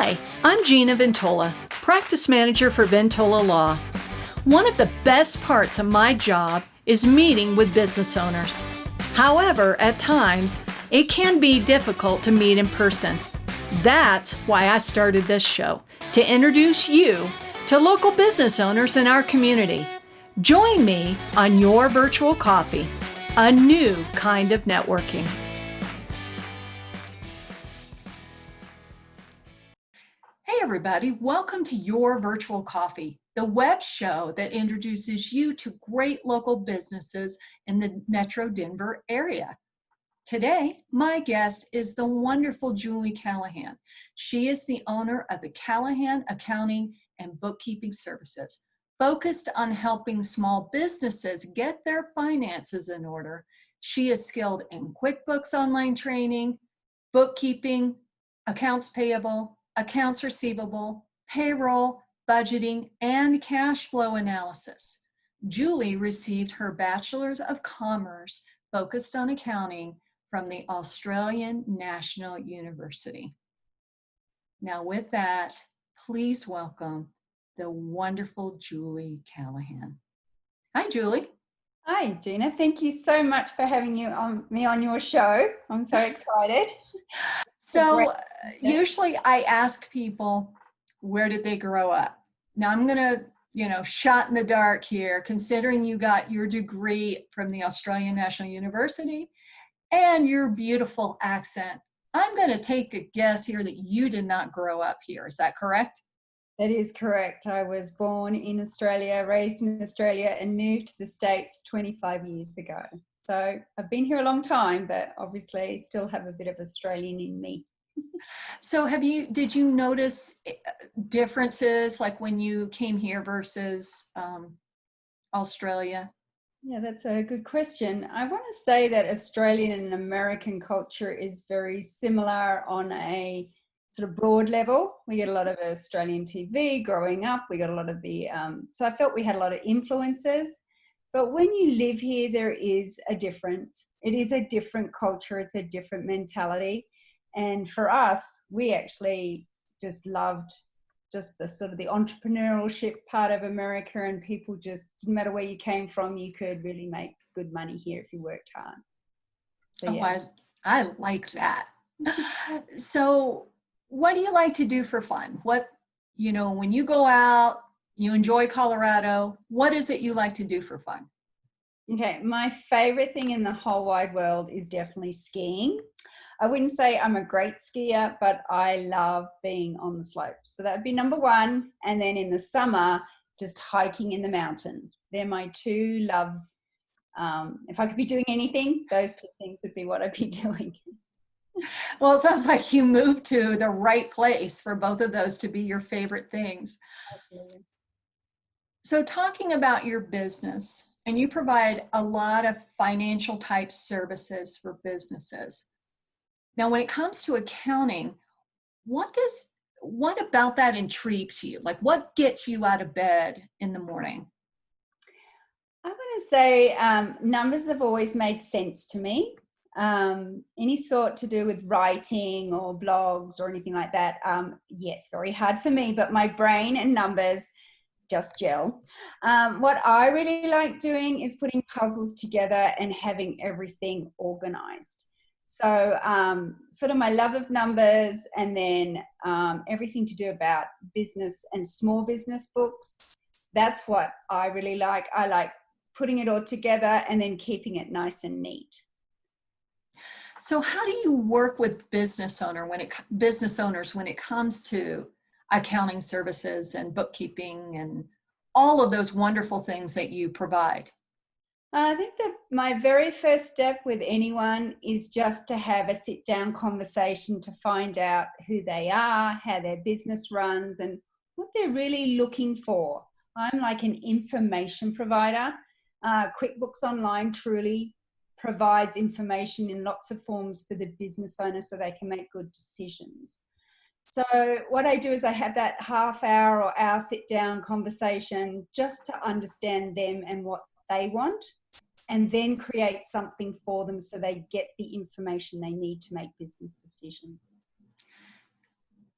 Hi, I'm Gina Ventola, Practice Manager for Ventola Law. One of the best parts of my job is meeting with business owners. However, at times, it can be difficult to meet in person. That's why I started this show, to introduce you to local business owners in our community. Join me on Your Virtual Coffee, a new kind of networking. Hey everybody, welcome to Your Virtual Coffee, the web show that introduces you to great local businesses in the Metro Denver area. Today, my guest is the wonderful Julie Callahan. She is the owner of the Callahan Accounting and Bookkeeping Services, focused on helping small businesses get their finances in order. She is skilled in QuickBooks Online Training, bookkeeping, accounts payable, accounts receivable, payroll, budgeting, and cash flow analysis. Julie received her Bachelor of Commerce focused on accounting from the Australian National University. Now with that, please welcome the wonderful Julie Callahan. Hi, Julie. Hi, Gina. Thank you so much for having me on your show. I'm so excited. So usually I ask people, where did they grow up? Now I'm going to, shot in the dark here, considering you got your degree from the Australian National University and your beautiful accent. I'm going to take a guess here that you did not grow up here. Is that correct? That is correct. I was born in Australia, raised in Australia, and moved to the States 25 years ago. So I've been here a long time, but obviously still have a bit of Australian in me. So did you notice differences like when you came here versus Australia? Yeah, that's a good question. I want to say that Australian and American culture is very similar on a sort of broad level. We get a lot of Australian TV growing up. We got a lot of so I felt we had a lot of influences. But when you live here, there is a difference. It is a different culture. It's a different mentality. And for us, we actually just loved just the sort of the entrepreneurship part of America, and people just, didn't matter where you came from, you could really make good money here if you worked hard. So, yeah. Oh, I like that. So what do you like to do for fun? When you go out, you enjoy Colorado, what is it you like to do for fun? Okay, my favorite thing in the whole wide world is definitely skiing. I wouldn't say I'm a great skier, but I love being on the slope. So that would be number one. And then in the summer, just hiking in the mountains. They're my two loves. If I could be doing anything, those two things would be what I'd be doing. Well, it sounds like you moved to the right place for both of those to be your favorite things. Absolutely. So talking about your business, and you provide a lot of financial type services for businesses. Now, when it comes to accounting, what about that intrigues you? Like, what gets you out of bed in the morning? I want to say numbers have always made sense to me. Any sort to do with writing or blogs or anything like that, yes, very hard for me, but my brain and numbers just gel. What I really like doing is putting puzzles together and having everything organized. So sort of my love of numbers, and then everything to do about business and small business books. That's what I really like. I like putting it all together and then keeping it nice and neat. So how do you work with business owners when it comes to accounting services and bookkeeping and all of those wonderful things that you provide? I think that my very first step with anyone is just to have a sit-down conversation to find out who they are, how their business runs, and what they're really looking for. I'm like an information provider. QuickBooks Online truly provides information in lots of forms for the business owner so they can make good decisions. So what I do is I have that half hour or hour sit-down conversation just to understand them and what they want, and then create something for them so they get the information they need to make business decisions.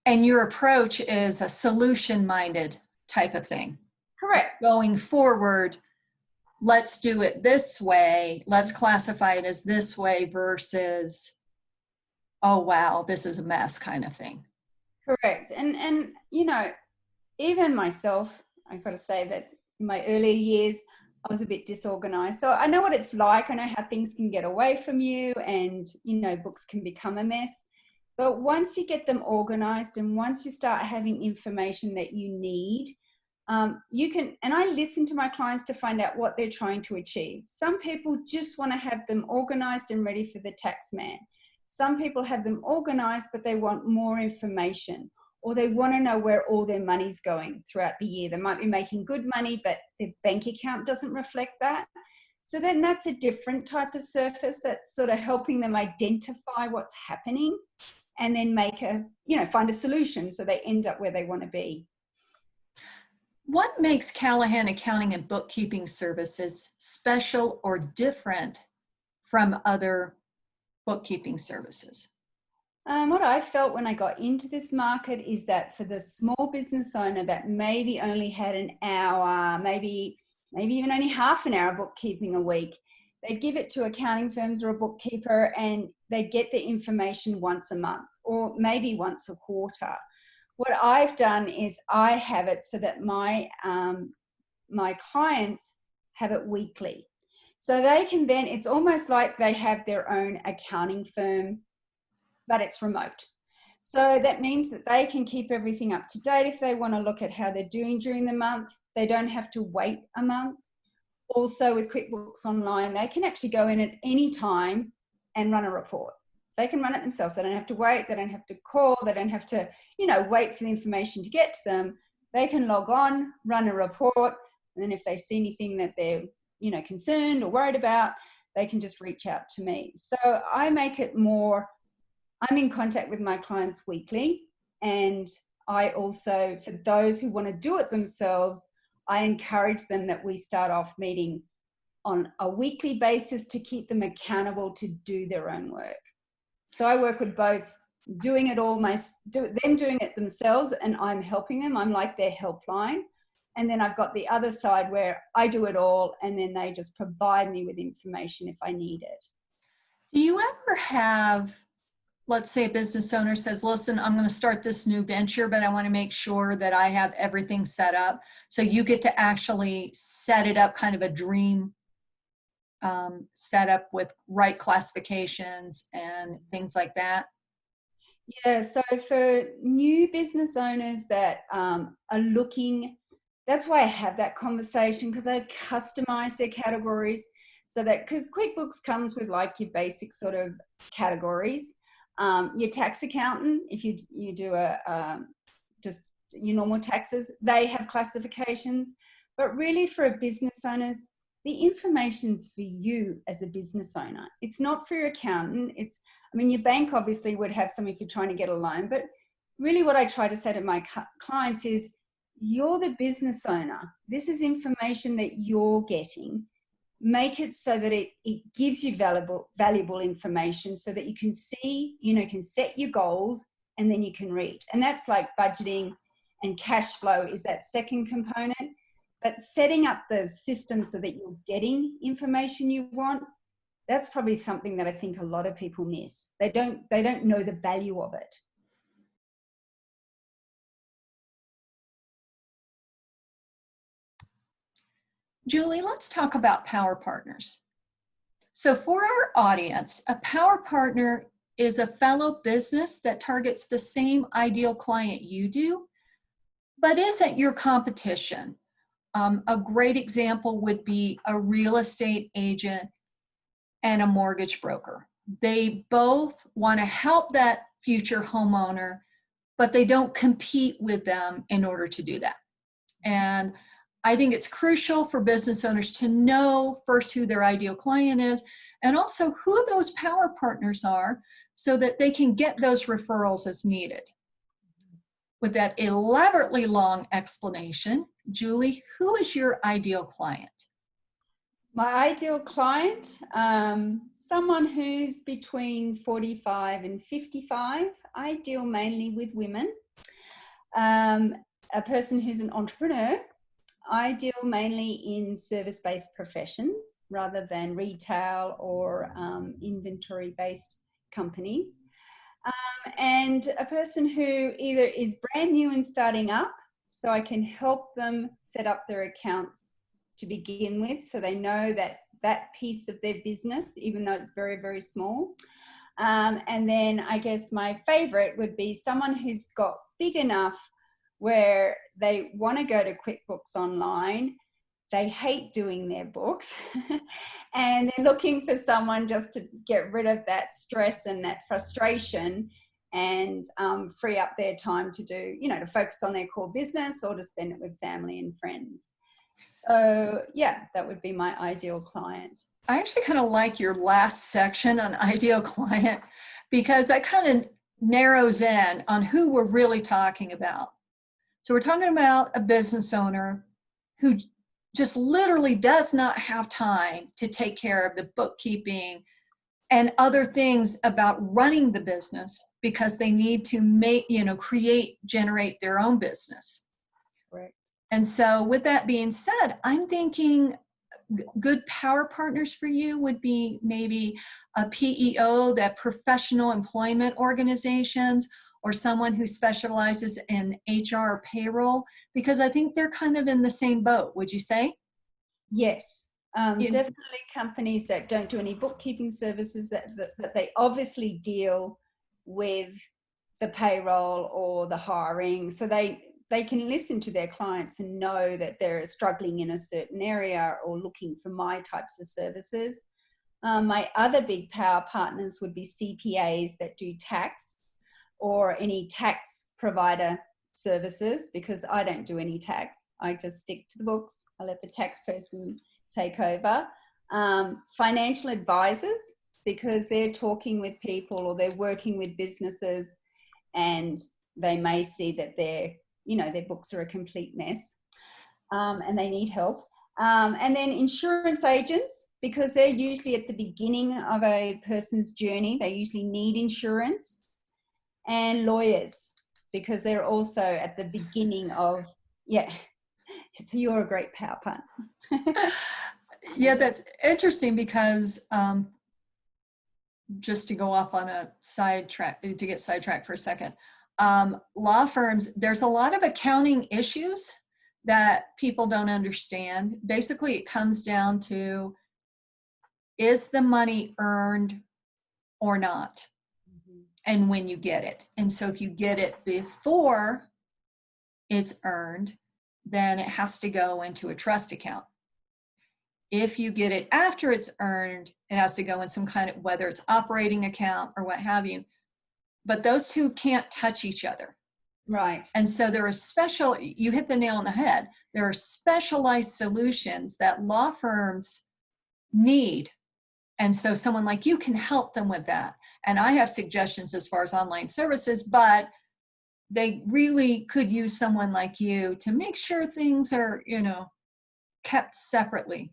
And your approach is a solution-minded type of thing. Correct. Going forward, let's do it this way. Let's classify it as this way versus, oh, wow, this is a mess kind of thing. Correct. And you know, even myself, I've got to say that in my earlier years, I was a bit disorganized. So I know what it's like. I know how things can get away from you and, you know, books can become a mess. But once you get them organized and once you start having information that you need, you can, and I listen to my clients to find out what they're trying to achieve. Some people just want to have them organized and ready for the tax man. Some people have them organized, but they want more information, or they want to know where all their money's going throughout the year. They might be making good money, but their bank account doesn't reflect that. So then that's a different type of surface that's sort of helping them identify what's happening and then make a, you know, find a solution so they end up where they want to be. What makes Callahan Accounting and Bookkeeping Services special or different from other bookkeeping services? What I felt when I got into this market is that for the small business owner that maybe only had an hour, maybe even only half an hour bookkeeping a week, they'd give it to accounting firms or a bookkeeper and they'd get the information once a month or maybe once a quarter. What I've done is I have it so that my clients have it weekly. So they can then, it's almost like they have their own accounting firm, but it's remote. So that means that they can keep everything up to date. If they want to look at how they're doing during the month, they don't have to wait a month. Also with QuickBooks Online, they can actually go in at any time and run a report. They can run it themselves. They don't have to wait. They don't have to call. They don't have to, you know, wait for the information to get to them. They can log on, run a report, and then if they see anything that they're, you know, concerned or worried about, they can just reach out to me. So I make it more, I'm in contact with my clients weekly, and I also, for those who want to do it themselves, I encourage them that we start off meeting on a weekly basis to keep them accountable to do their own work. So I work with both doing it all, them doing it themselves, and I'm helping them. I'm like their helpline. And then I've got the other side where I do it all, and then they just provide me with information if I need it. Do you ever have, let's say a business owner says, listen, I'm going to start this new venture, but I want to make sure that I have everything set up. So you get to actually set it up, kind of a dream setup with right classifications and things like that? Yeah, so for new business owners that are looking, that's why I have that conversation, because I customize their categories so that, because QuickBooks comes with like your basic sort of categories. Your tax accountant, if you do just your normal taxes, they have classifications. But really for a business owners, the information's for you as a business owner. It's not for your accountant. It's, I mean, your bank obviously would have some if you're trying to get a loan, but really what I try to say to my clients is, you're the business owner. This is information that you're getting. Make it so that it gives you valuable information so that you can see, you know, can set your goals and then you can reach. And that's like budgeting and cash flow is that second component. But setting up the system so that you're getting information you want, that's probably something that I think a lot of people miss. They don't know the value of it. Julie, let's talk about power partners. So for our audience, a power partner is a fellow business that targets the same ideal client you do, but isn't your competition. A great example would be a real estate agent and a mortgage broker. They both want to help that future homeowner, but they don't compete with them in order to do that. And I think it's crucial for business owners to know first who their ideal client is and also who those power partners are so that they can get those referrals as needed. With that elaborately long explanation, Julie, who is your ideal client? My ideal client, someone who's between 45 and 55. I deal mainly with women. A person who's an entrepreneur. I deal mainly in service-based professions rather than retail or inventory-based companies. And a person who either is brand new and starting up, so I can help them set up their accounts to begin with, so they know that piece of their business, even though it's very, very small. And then I guess my favorite would be someone who's got big enough where they want to go to QuickBooks Online. They hate doing their books and they're looking for someone just to get rid of that stress and that frustration and free up their time to do, to focus on their core business or to spend it with family and friends. So yeah, that would be my ideal client. I actually kind of like your last section on ideal client, because that kind of narrows in on who we're really talking about. So we're talking about a business owner who just literally does not have time to take care of the bookkeeping and other things about running the business because they need to generate their own business. Right. And so with that being said, I'm thinking good power partners for you would be maybe a PEO, that professional employment organizations, or someone who specializes in HR or payroll, because I think they're kind of in the same boat. Would you say? Yes, definitely companies that don't do any bookkeeping services, that they obviously deal with the payroll or the hiring, so they can listen to their clients and know that they're struggling in a certain area or looking for my types of services. My other big power partners would be CPAs that do tax or any tax provider services, because I don't do any tax. I just stick to the books. I let the tax person take over. Financial advisors, because they're talking with people or they're working with businesses and they may see that their books are a complete mess and they need help. And then insurance agents, because they're usually at the beginning of a person's journey. They usually need insurance. And lawyers, because they're also at the beginning of, so you're a great power partner. Yeah, that's interesting, because just to go off on a get sidetracked for a second, law firms, there's a lot of accounting issues that people don't understand. Basically, it comes down to, is the money earned or not? And when you get it. And so if you get it before it's earned, then it has to go into a trust account. If you get it after it's earned, it has to go in some kind of, whether it's operating account or what have you. But those two can't touch each other. Right. And so there are you hit the nail on the head. There are specialized solutions that law firms need. And so someone like you can help them with that. And I have suggestions as far as online services, but they really could use someone like you to make sure things are, kept separately.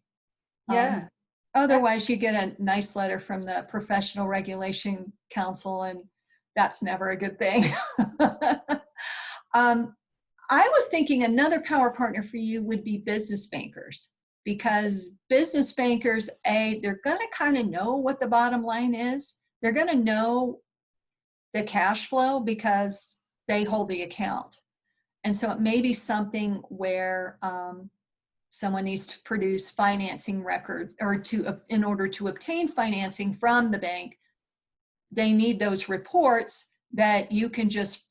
Yeah. Otherwise, you get a nice letter from the Professional Regulation Council, and that's never a good thing. I was thinking another power partner for you would be business bankers, because business bankers, they're going to kind of know what the bottom line is. They're going to know the cash flow because they hold the account. And so it may be something where someone needs to produce financing records, or in order to obtain financing from the bank, they need those reports that you can just,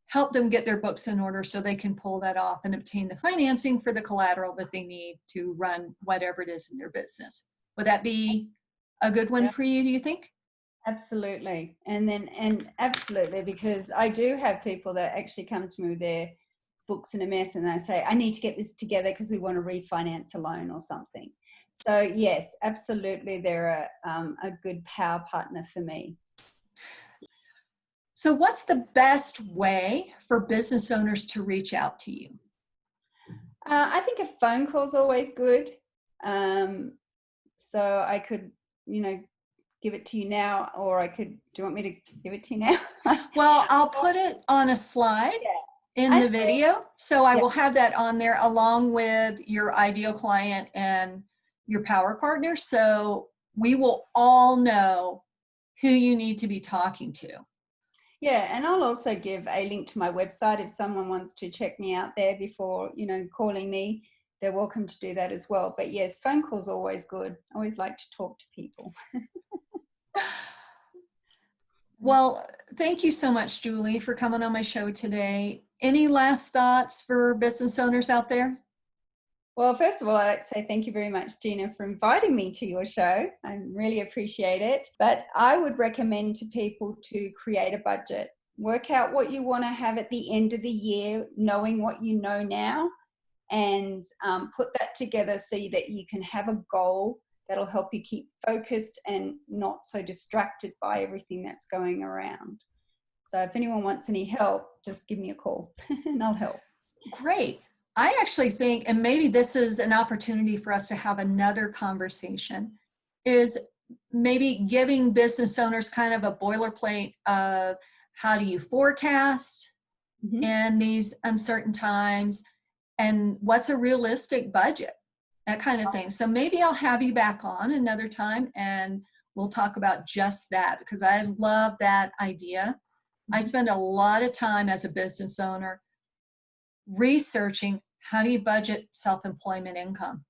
help them get their books in order so they can pull that off and obtain the financing for the collateral that they need to run whatever it is in their business. Would that be a good one for you, do you think? Absolutely. And absolutely, because I do have people that actually come to me with their books in a mess and they say, I need to get this together because we want to refinance a loan or something. So yes, absolutely, they're a good power partner for me. So what's the best way for business owners to reach out to you? I think a phone call is always good. So I could, give it to you now, or do you want me to give it to you now? Well, I'll put it on a slide. in the video. So I Yep. will have that on there along with your ideal client and your power partner. So we will all know who you need to be talking to. Yeah, and I'll also give a link to my website if someone wants to check me out there before, calling me. They're welcome to do that as well. But yes, phone calls are always good. I always like to talk to people. Well, thank you so much, Julie, for coming on my show today. Any last thoughts for business owners out there? Well, first of all, I'd like to say thank you very much, Gina, for inviting me to your show. I really appreciate it. But I would recommend to people to create a budget. Work out what you want to have at the end of the year, knowing what you know now, and put that together so that you can have a goal that'll help you keep focused and not so distracted by everything that's going around. So if anyone wants any help, just give me a call and I'll help. Great. I actually think, and maybe this is an opportunity for us to have another conversation, is maybe giving business owners kind of a boilerplate of how do you forecast in these uncertain times, and what's a realistic budget, that kind of thing. So maybe I'll have you back on another time and we'll talk about just that, because I love that idea. I spend a lot of time as a business owner researching how do you budget self-employment income.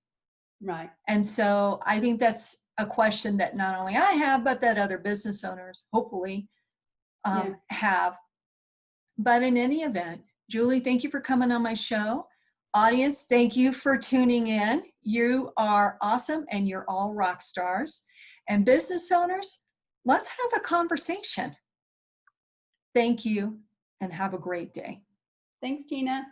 Right. And so I think that's a question that not only I have, but that other business owners hopefully have. But in any event, Julie, thank you for coming on my show. Audience, thank you for tuning in. You are awesome and you're all rock stars. And business owners, let's have a conversation. Thank you and have a great day. Thanks, Tina.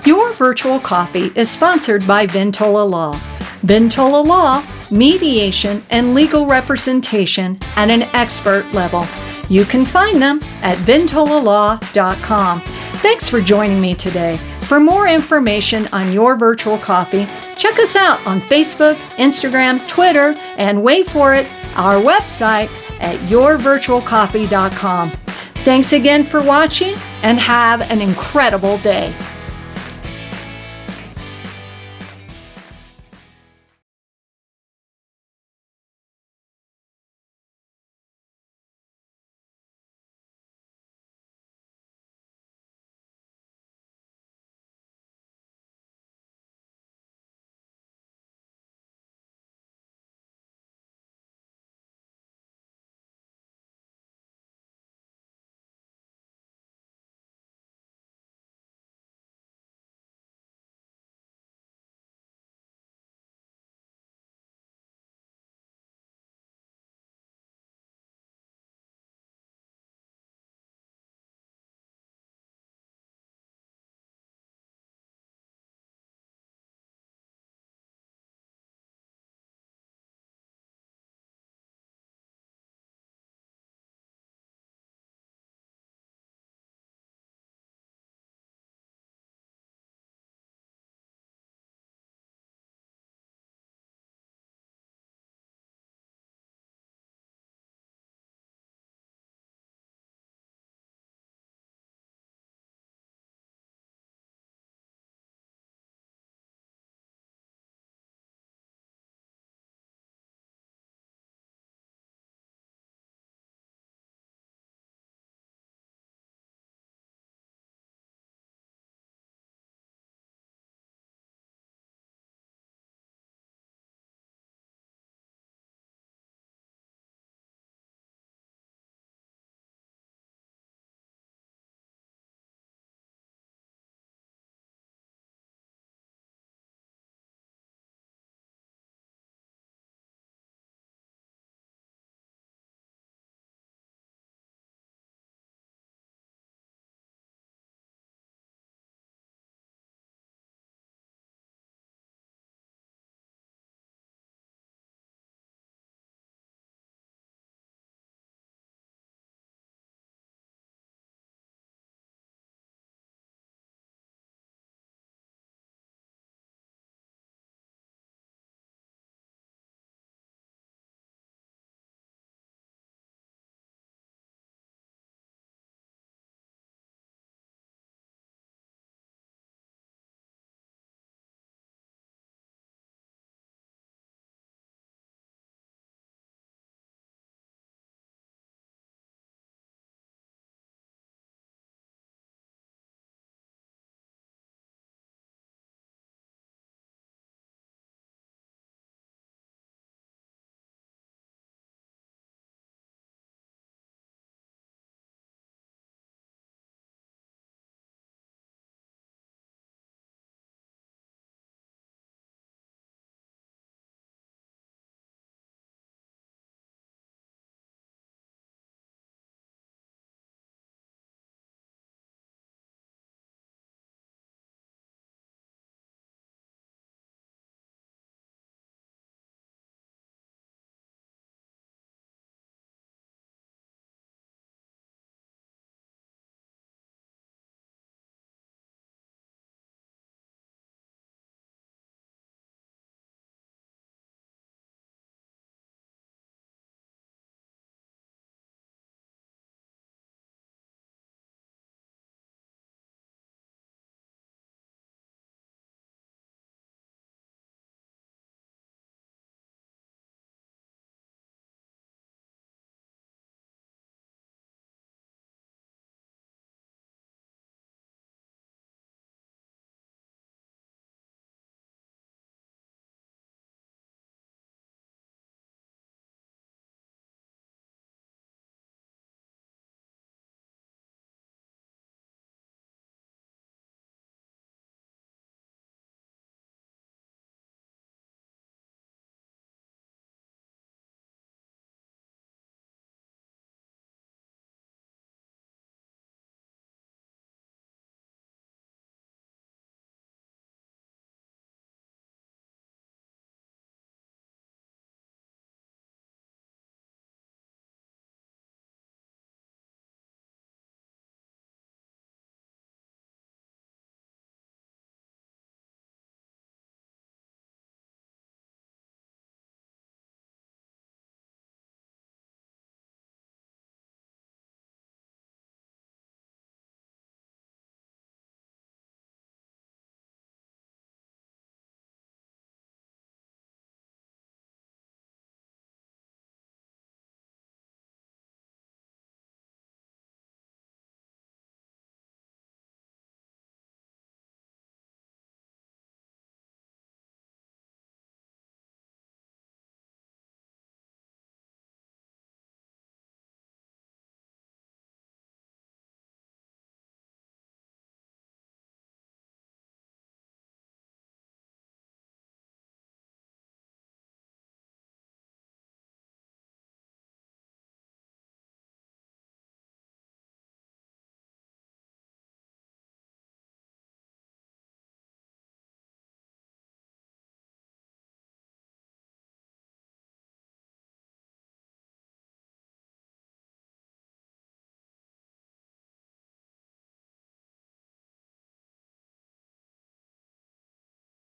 Your Virtual Coffee is sponsored by Ventola Law. Ventola Law, mediation and legal representation at an expert level. You can find them at ventolalaw.com. Thanks for joining me today. For more information on Your Virtual Coffee, check us out on Facebook, Instagram, Twitter, and wait for it, our website at yourvirtualcoffee.com. Thanks again for watching and have an incredible day.